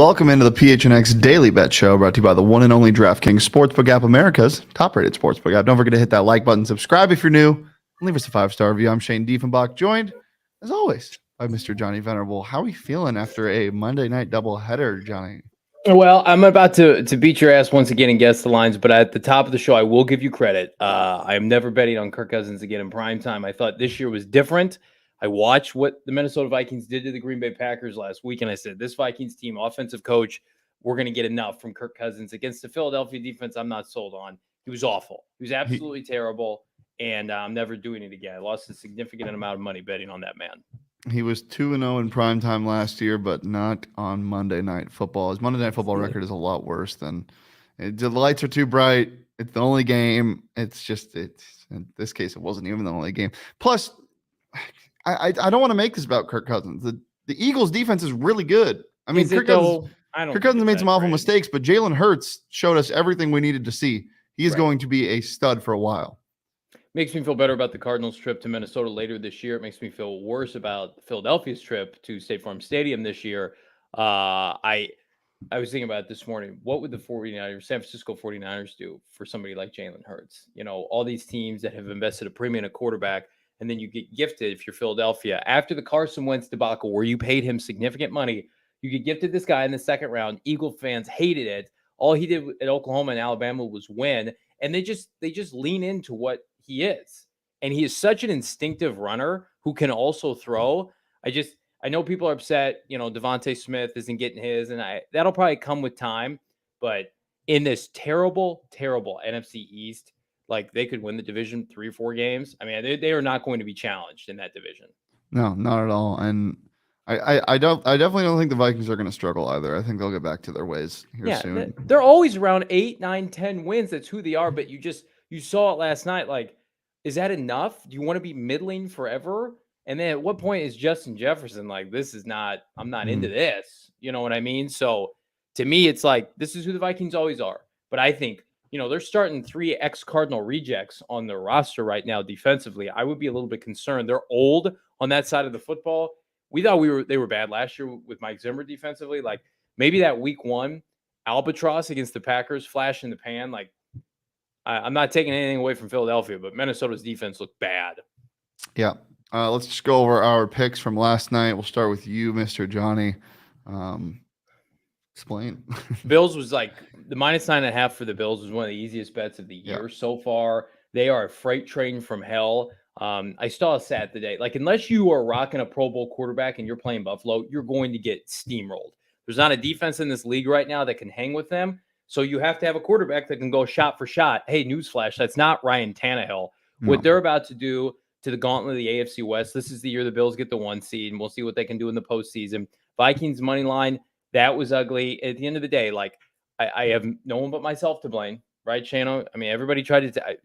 Welcome into the PHNX Daily Bet Show, brought to you by the one and only DraftKings Sportsbook app, America's top-rated sportsbook app. Don't forget to hit that like button, subscribe if you're new, and leave us a 5-star review. I'm Shane Diefenbach, joined, as always, by Mr. Johnny Venerable. How are we feeling after a Monday night doubleheader, Johnny? Well, I'm about to beat your ass once again and guess the lines, but at the top of the show, I will give you credit. I am never betting on Kirk Cousins again in prime time. I thought this year was different. I watched what the Minnesota Vikings did to the Green Bay Packers last week, and I said, this Vikings team, offensive coach, we're going to get enough from Kirk Cousins. Against the Philadelphia defense, I'm not sold on. He was awful. He was absolutely terrible, and I'm never doing it again. I lost a significant amount of money betting on that man. He was 2-0 in primetime last year, but not on Monday Night Football. His Monday Night Football record is a lot worse than the lights are too bright. It's the only game. In this case, it wasn't even the only game. Plus, I don't want to make this about Kirk Cousins. The Eagles' defense is really good. I mean, Kirk Cousins made some awful mistakes, but Jalen Hurts showed us everything we needed to see. He is going to be a stud for a while. Makes me feel better about the Cardinals' trip to Minnesota later this year. It makes me feel worse about Philadelphia's trip to State Farm Stadium this year. I was thinking about it this morning. What would the San Francisco 49ers do for somebody like Jalen Hurts? You know, all these teams that have invested a premium in a quarterback, and then you get gifted if you're Philadelphia. After the Carson Wentz debacle where you paid him significant money, you get gifted this guy in the second round. Eagle fans hated it. All he did at Oklahoma and Alabama was win, and they just lean into what he is. And he is such an instinctive runner who can also throw. I know people are upset, Devontae Smith isn't getting his, and that'll probably come with time. But in this terrible, terrible NFC East, like they could win the division 3 or 4 games. I mean, they are not going to be challenged in that division. No, not at all. And I definitely don't think the Vikings are going to struggle either. I think they'll get back to their ways here soon. They're always around 8, 9, 10 wins. That's who they are. But you saw it last night. Like, is that enough? Do you want to be middling forever? And then at what point is Justin Jefferson like, I'm not into this? You know what I mean? So to me, it's like, this is who the Vikings always are. But I think, they're starting 3 ex-Cardinal rejects on their roster right now defensively. I would be a little bit concerned. They're old on that side of the football. We thought they were bad last year with Mike Zimmer defensively. Like maybe that week 1 albatross against the Packers, flash in the pan. Like I'm not taking anything away from Philadelphia, but Minnesota's defense looked bad. Yeah. Let's just go over our picks from last night. We'll start with you, Mr. Johnny. Explain. Bills was like the -9.5 for the Bills was one of the easiest bets of the year so far. They are a freight train from hell. I saw a stat today. Like, unless you are rocking a Pro Bowl quarterback and you're playing Buffalo, you're going to get steamrolled. There's not a defense in this league right now that can hang with them. So you have to have a quarterback that can go shot for shot. Hey, newsflash, that's not Ryan Tannehill. No. What they're about to do to the gauntlet of the AFC West, this is the year the Bills get the 1 seed, and we'll see what they can do in the postseason. Vikings money line, that was ugly. At the end of the day, like, I have no one but myself to blame, right, Shano? I mean, everybody tried to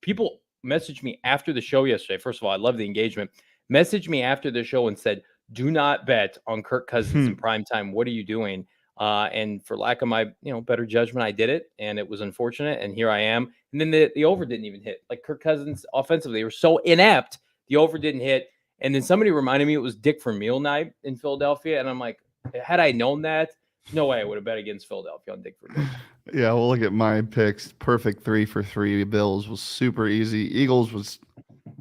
people messaged me after the show yesterday. First of all, I love the engagement. Messaged me after the show and said, do not bet on Kirk Cousins in primetime. What are you doing? And for lack of my, better judgment, I did it, and it was unfortunate. And here I am. And then the over didn't even hit. Like Kirk Cousins offensively, they were so inept. The over didn't hit. And then somebody reminded me it was Dick Vermeil night in Philadelphia. And I'm like, had I known that, no way I would have bet against Philadelphia on Dick Vermeil. Yeah, we'll look at my picks. Perfect 3 for 3. Bills was super easy. Eagles was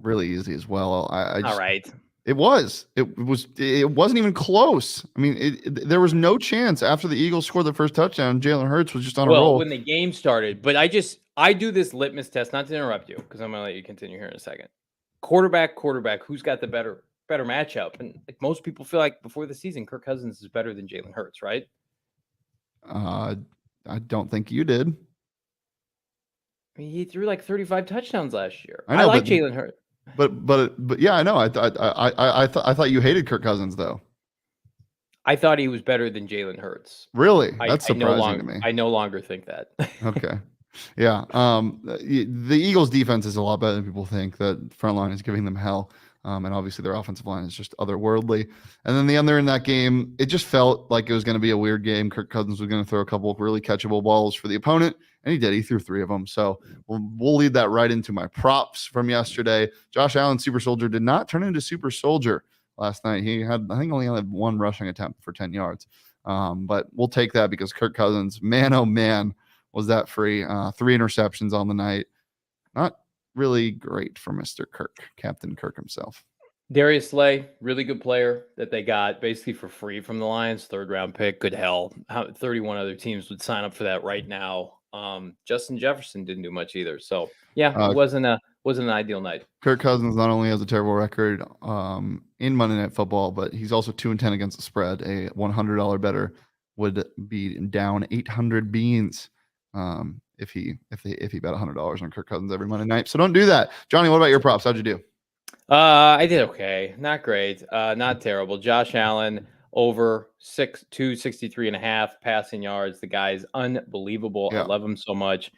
really easy as well. All right. It wasn't even close. I mean, there was no chance after the Eagles scored the first touchdown. Jalen Hurts was just on a roll. When the game started, but I do this litmus test, not to interrupt you, because I'm going to let you continue here in a second. Quarterback, who's got the better matchup? And like most people feel like before the season, Kirk Cousins is better than Jalen Hurts, right? I don't think you did. I mean, he threw like 35 touchdowns last year. I like Jalen Hurts. But yeah, I know. I thought you hated Kirk Cousins though. I thought he was better than Jalen Hurts. Really? That's surprising to me. I no longer think that. Okay. Yeah. The Eagles defense is a lot better than people think. That front line is giving them hell. And obviously their offensive line is just otherworldly. And then the other in that game, it just felt like it was going to be a weird game. Kirk Cousins was going to throw a couple of really catchable balls for the opponent, and he did. He threw 3 of them. So we'll lead that right into my props from yesterday. Josh Allen, Super Soldier, did not turn into Super Soldier last night. He had, I think, only had 1 rushing attempt for 10 yards. But we'll take that because Kirk Cousins, man, oh man, was that free. 3 interceptions on the night. Not really great for Mr. Kirk, Captain Kirk himself. Darius Slay, really good player that they got basically for free from the Lions, 3rd-round pick. Good hell. 31 other teams would sign up for that right now. Justin Jefferson didn't do much either. So, yeah, it wasn't an ideal night. Kirk Cousins not only has a terrible record in Monday Night Football, but he's also 2-10 against the spread. A $100 better would be down 800 beans if he bet $100 on Kirk Cousins every Monday night. So don't do that. Johnny, what about your props? How'd you do? I did okay. Not great. Not terrible. Josh Allen over 263.5 passing yards. The guy is unbelievable. Yeah. I love him so much.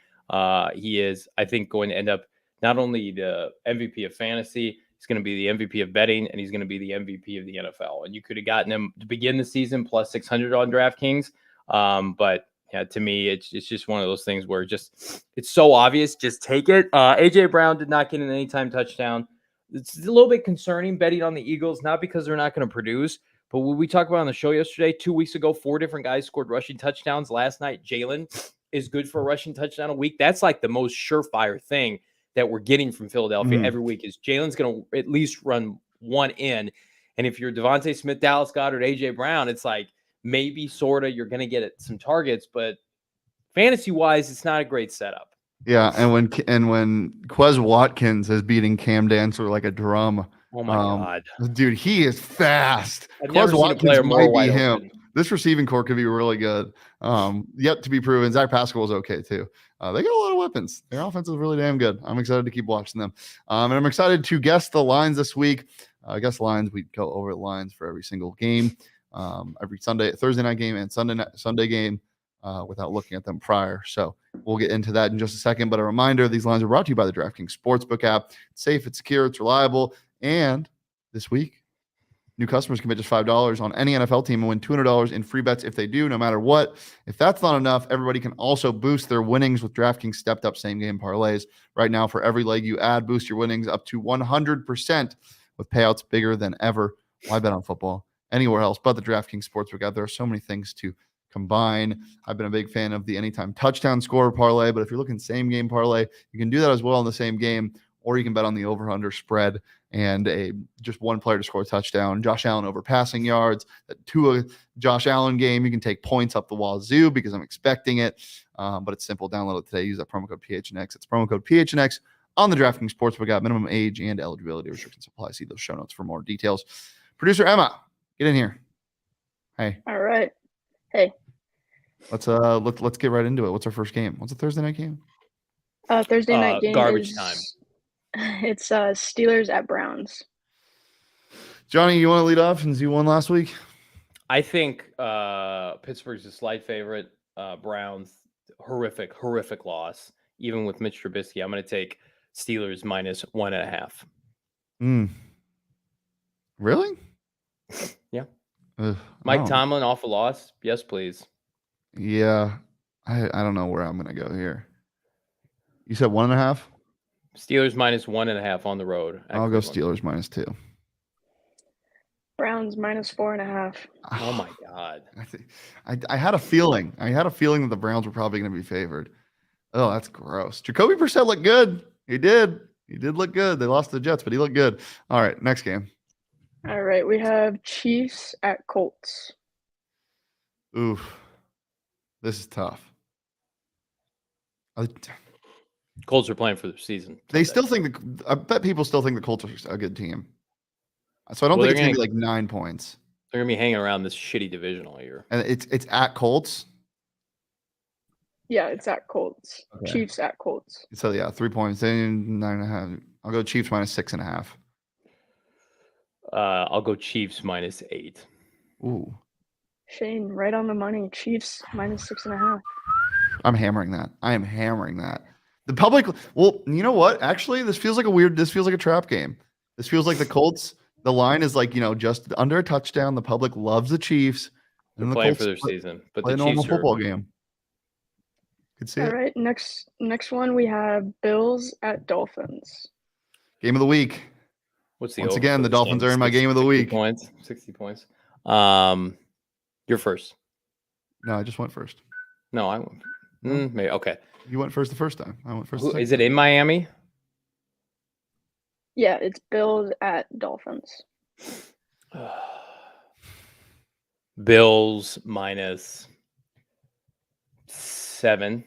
He is, I think, going to end up not only the MVP of fantasy, he's going to be the MVP of betting, and he's going to be the MVP of the NFL. And you could have gotten him to begin the season plus 600 on DraftKings. But yeah, to me, it's just one of those things where it's so obvious. Just take it. AJ Brown did not get an anytime touchdown. It's a little bit concerning betting on the Eagles, not because they're not going to produce, but what we talked about on the show yesterday, 2 weeks ago, 4 different guys scored rushing touchdowns. Last night, Jalen is good for a rushing touchdown a week. That's like the most surefire thing that we're getting from Philadelphia every week is Jalen's going to at least run one in. And if you're Devontae Smith, Dallas Goedert, AJ Brown, it's like maybe sort of you're going to get some targets, but fantasy-wise, it's not a great setup. Yeah, and when Quez Watkins is beating Cam Dancer like a drum. Oh my God, dude, he is fast. Quez Watkins might be him. Open. This receiving core could be really good. Yet to be proven. Zach Pascal is okay too. They got a lot of weapons. Their offense is really damn good. I'm excited to keep watching them. And I'm excited to guess the lines this week. Guess lines. We go over the lines for every single game, every Thursday night game and Sunday game. Without looking at them prior. So we'll get into that in just a second. But a reminder, these lines are brought to you by the DraftKings Sportsbook app. It's safe, it's secure, it's reliable. And this week, new customers can bet just $5 on any NFL team and win $200 in free bets if they do, no matter what. If that's not enough, everybody can also boost their winnings with DraftKings stepped up same game parlays. Right now, for every leg you add, boost your winnings up to 100% with payouts bigger than ever. Why bet on football anywhere else but the DraftKings Sportsbook app? There are so many things to combine. I've been a big fan of the anytime touchdown score parlay, but if you're looking same game parlay, you can do that as well in the same game, or you can bet on the over under spread and just one player to score a touchdown. Josh Allen over passing yards. To a Josh Allen game, you can take points up the wazoo because I'm expecting it. But it's simple. Download it today. Use that promo code PHNX. It's promo code PHNX on the DraftKings Sportsbook app. Minimum age and eligibility restrictions apply. See those show notes for more details. Producer Emma, get in here. Hey. All right. Hey. Let's get right into it. What's our first game? What's a Thursday night game? Thursday night game garbage time. It's Steelers at Browns. Johnny, you want to lead off since you won last week? I think Pittsburgh's a slight favorite. Browns, horrific loss. Even with Mitch Trubisky, I'm going to take Steelers minus 1.5. Really? Yeah. Mike Tomlin off a loss? Yes, please. Yeah. I don't know where I'm going to go here. You said 1.5? Steelers minus 1.5 on the road. I'll go Steelers minus 2. Browns minus 4.5. Oh my God. I had a feeling. That the Browns were probably going to be favored. Oh, that's gross. Jacoby Brissett looked good. He did look good. They lost to the Jets, but he looked good. All right, next game. All right, we have Chiefs at Colts. Oof. This is tough. Colts are playing for the season. They still think I bet people still think the Colts are a good team. So I don't think it's going to be like 9 points. They're going to be hanging around this shitty division all year. And it's at Colts? Yeah, it's at Colts. Okay. Chiefs at Colts. So, yeah, 3 points. 9.5. I'll go Chiefs minus 6.5. I'll go Chiefs minus 8. Ooh. Shane, right on the money. Chiefs minus 6.5. I'm hammering that. I am hammering that. The public, well, you know what? Actually, this feels like a trap game. This feels like the Colts, the line is like, just under a touchdown. The public loves the Chiefs. They're playing for their season. But the normal football game. Could see it. All right, next one we have Bills at Dolphins. Game of the week. What's the Once again, the Dolphins are in my game of the week. 60 points. You're first. No, I just went first. No, I went. No. Maybe okay. You went first the first time. I went first. the Is second it in Miami? Yeah, it's Bills at Dolphins. Bills minus 7.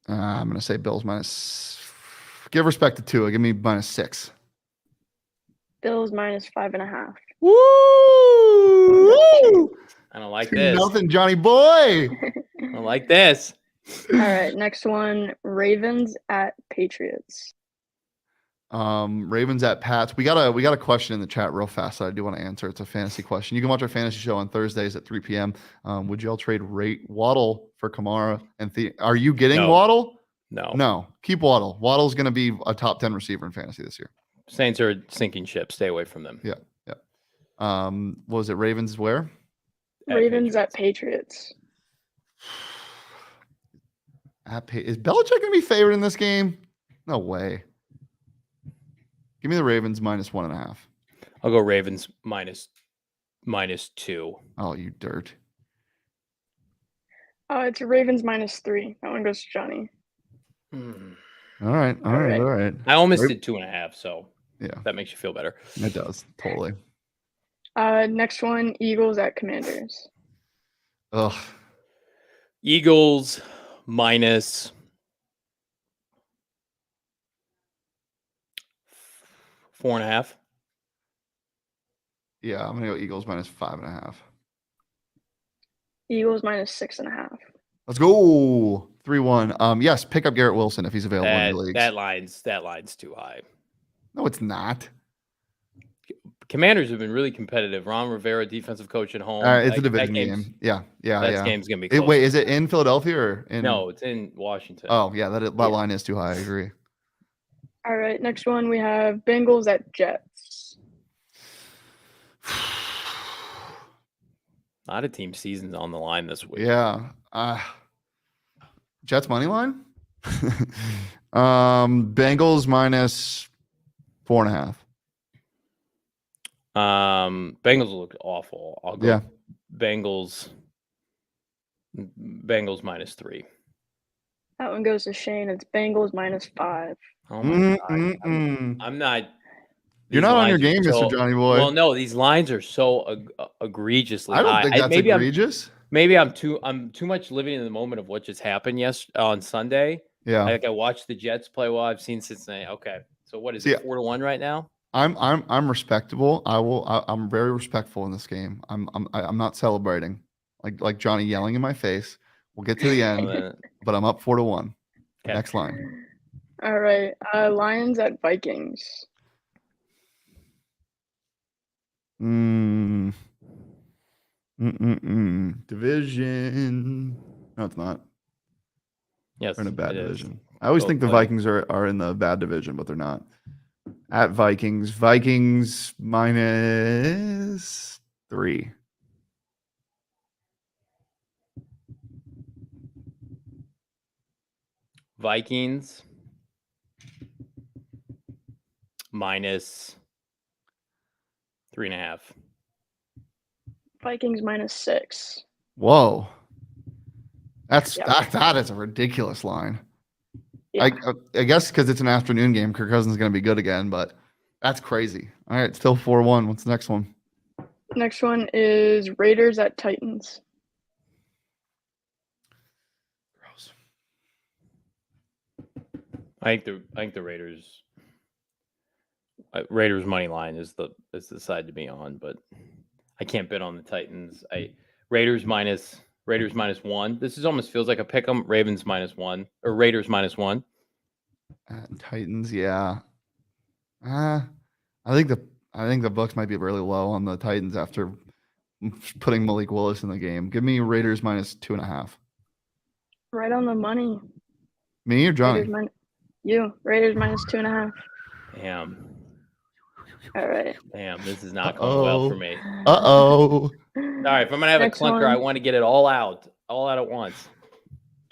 I'm going to say Bills minus. Give respect to Tua. Give me minus 6. Bills minus 5.5. Woo! I don't like 2 this. nothing, Johnny boy. I don't like this. All right, next one, Ravens at Patriots. Ravens at Pats. We got a question in the chat real fast that I do want to answer. It's a fantasy question. You can watch our fantasy show on Thursdays at 3 p.m. Would y'all trade Waddle for Kamara and are you getting No. Waddle? No. No. Keep Waddle. Waddle's going to be a top 10 receiver in fantasy this year. Saints are sinking ship. Stay away from them. Yeah. What was it? Ravens where? Ravens at Patriots. Is Belichick going to be favored in this game? No way. Give me the Ravens minus 1.5. I'll go Ravens minus 2. Oh, you dirt. It's Ravens minus 3. That one goes to Johnny. All right. I almost did 2.5, so yeah, that makes you feel better. it does totally. Next one, Eagles at Commanders. Ugh. Eagles minus 4.5. Yeah, I'm gonna go Eagles minus 5.5. Eagles minus 6.5. Let's go 3-1. Yes, pick up Garrett Wilson if he's available in your leagues. That line's too high. No, it's not. Commanders have been really competitive. Ron Rivera, defensive coach at home. It's a division game. Yeah. That game's gonna be close. Wait, is it in Philadelphia or in? No, it's in Washington. Oh yeah, that line is too high. I agree. All right, next one we have Bengals at Jets. A lot of team seasons on the line this week. Yeah. Jets money line. Bengals minus 4.5. Bengals look awful. I'll go Bengals minus 3. That one goes to Shane. It's Bengals minus 5. Oh my God. I'm not. You're not on your game, Mr. Johnny Boy. Well, no, these lines are so egregiously I don't high. think that's egregious. Maybe I'm too much living in the moment of what just happened on Sunday. Yeah. I watched the Jets play well. I've seen Cincinnati. Okay. So what is it? 4-1 right now? I'm respectable. I'm very respectful in this game. I'm not celebrating like Johnny yelling in my face. We'll get to the end, but I'm up 4-1. Okay. Next line. All right. Lions at Vikings. Division. No, it's not. Yes, they're in a bad division. I always think the Vikings are in the bad division, but they're not. At Vikings minus 3. Vikings minus 3.5. Vikings minus 6. Whoa. That is a ridiculous line. Yeah. I guess because it's an afternoon game, Kirk Cousins is going to be good again, but that's crazy. All right, still 4-1. What's the next one? Next one is Raiders at Titans. Gross. I think the Raiders money line is the side to be on, but I can't bet on the Titans. Raiders minus 1. This almost feels like a pick 'em. Ravens minus 1 or Raiders minus 1. Titans, yeah. I think the Bucks might be really low on the Titans after putting Malik Willis in the game. Give me Raiders minus 2.5. Right on the money. Me or Johnny? Raiders minus 2.5. Damn. All right. Damn, this is not going well for me. All right, if I'm gonna have a clunker, I want to get it all out at once.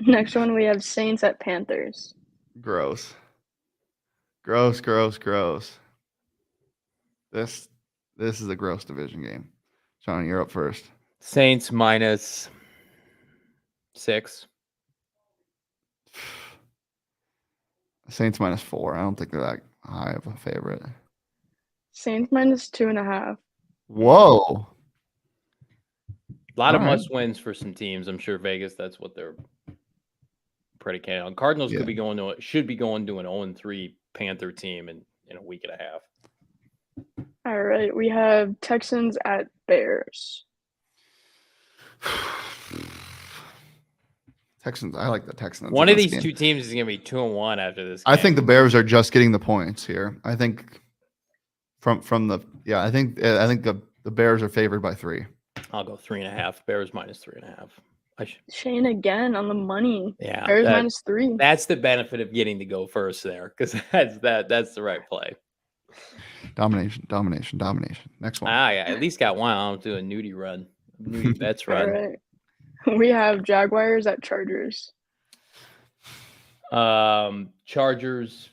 Next one, we have Saints at Panthers. Gross. This is a gross division game. Johnny, you're up first. Saints minus 6. Saints -4. I don't think they're that high of a favorite. Saints -2.5. Whoa. A lot of All right. must wins for some teams. I'm sure Vegas, that's what they're predicated on. Cardinals should be going to an 0-3 Panther team in a week and a half. All right, we have Texans at Bears. Texans. I like the Texans. One in of this these game. two teams is going to be 2-1 after this game. I think the Bears are just getting the points here. I think I think the Bears are favored by 3. I'll go 3.5. Bears -3.5. Shane again on the money. Yeah, Bears -3. That's the benefit of getting to go first there, because that's the right play. Domination. Next one. I at least got one. I'll do a nudie run, nudie bets run. All right, we have Jaguars at Chargers. Chargers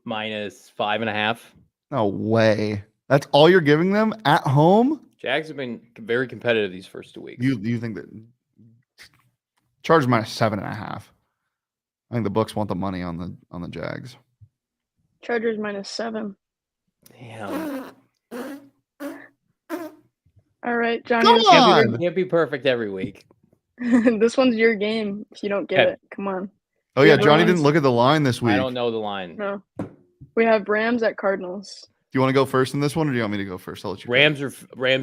-5.5. No way. That's all you're giving them at home? Jags have been very competitive these first 2 weeks. You think that Chargers -7.5? I think the books want the money on the Jags. Chargers -7. Damn. All right, Johnny. Come on! Can't be perfect every week. This one's your game. If you don't get it, come on. Oh yeah, Yeah, Johnny Rams. didn't look at the line this week. I don't know the line. No, we have Rams at Cardinals. Do you want to go first in this one, or do you want me to go first? I'll let you. Rams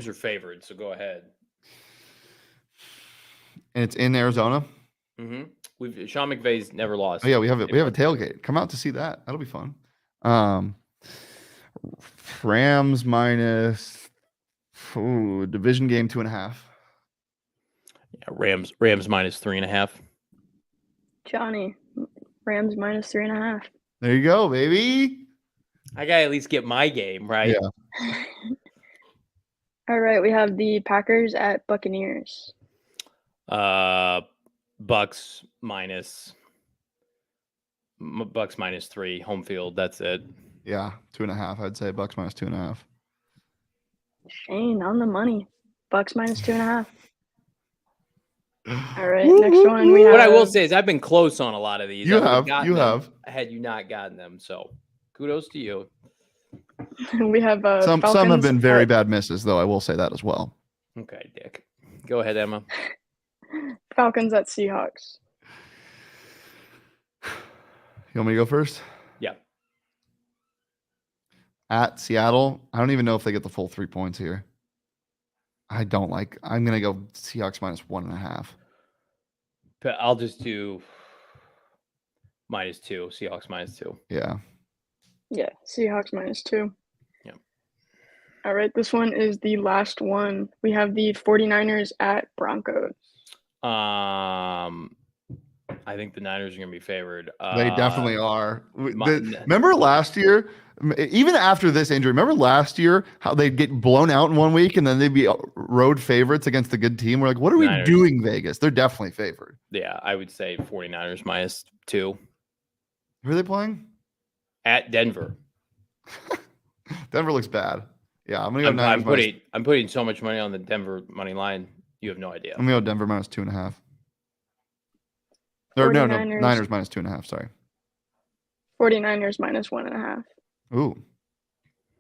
are favored, so go ahead. And it's in Arizona. Mm-hmm. Sean McVay's never lost. Oh yeah, we have a tailgate. Come out to see that. That'll be fun. Rams division game 2.5. Yeah, Rams -3.5. Johnny, Rams -3.5. There you go, baby. I gotta at least get my game right. Yeah. All right, we have the Packers at Buccaneers. Bucks -3 home field. That's it. Yeah, 2.5. I'd say Bucks -2.5. Shane on the money. Bucks -2.5. All right, next one we have. What I will say is I've been close on a lot of these. You I have. Had you not gotten them, so kudos to you. We have some Falcons have been very at- bad misses, though. I will say that as well. Okay, Dick. Go ahead, Emma. Falcons at Seahawks. You want me to go first? Yeah. At Seattle, I don't even know if they get the full 3 points here. I'm going to go Seahawks -1.5. But I'll just do -2. Seahawks -2. Yeah. Yeah, Seahawks -2. Yep. All right, this one is the last one. We have the 49ers at Broncos. I think the Niners are going to be favored. They definitely are. my- Remember last year, even after this injury, remember last year how they'd get blown out in 1 week and then they'd be road favorites against a good team? We're like, what are we Niners. doing, Vegas? They're definitely favored. Yeah, I would say 49ers -2 Who are they playing? at Denver. Denver looks bad. Yeah, I'm going to go Niners. I'm putting so much money on the Denver money line. You have no idea. I'm going to go Denver -2.5. Or no, Niners -2.5. Sorry. 49ers -1.5. Ooh. All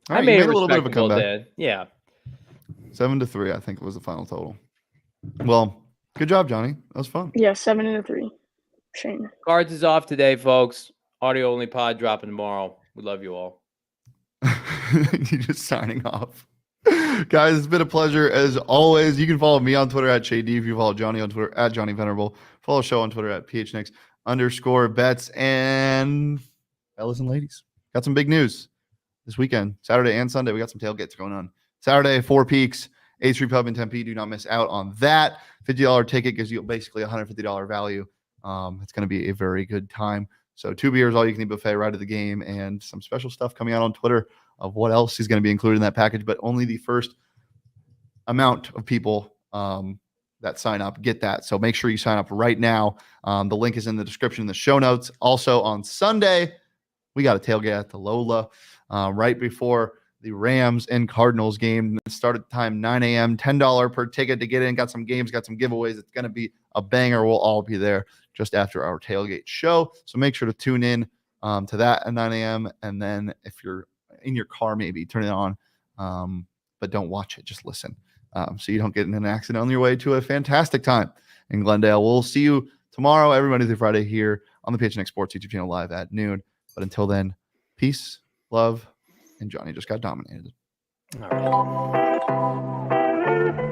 I right, you made a little bit of a respectable comeback. day. Yeah. 7-3, I think was the final total. Well, good job, Johnny. That was fun. Yeah, 7-3. Shane. Cards is off today, folks. Audio only pod dropping tomorrow. We love you all. You're just signing off. Guys, it's been a pleasure as always. You can follow me on Twitter at Shady. If you follow Johnny on Twitter at Johnny Venerable. Follow the show on Twitter at PHNX_bets. And fellas and ladies, got some big news this weekend. Saturday and Sunday, we got some tailgates going on. Saturday, 4 Peaks, 8th Street Pub in Tempe. Do not miss out on that. $50 ticket gives you basically $150 value. It's going to be a very good time. So 2 beers, all you can eat buffet right at the game, and some special stuff coming out on Twitter of what else is going to be included in that package, but only the first amount of people that sign up get that. So make sure you sign up right now. The link is in the description in the show notes. Also on Sunday, we got a tailgate at the Lola right before the Rams and Cardinals game. It started time 9 a.m., $10 per ticket to get in. Got some games, got some giveaways. It's going to be a banger. We'll all be there just after our tailgate show. So make sure to tune in to that at 9 a.m. And then if you're in your car, maybe turn it on, but don't watch it. Just listen so you don't get in an accident on your way to a fantastic time in Glendale. We'll see you tomorrow, every Monday through Friday here on the PHNX Sports YouTube channel live at noon. But until then, peace, love, and Johnny just got dominated. All right.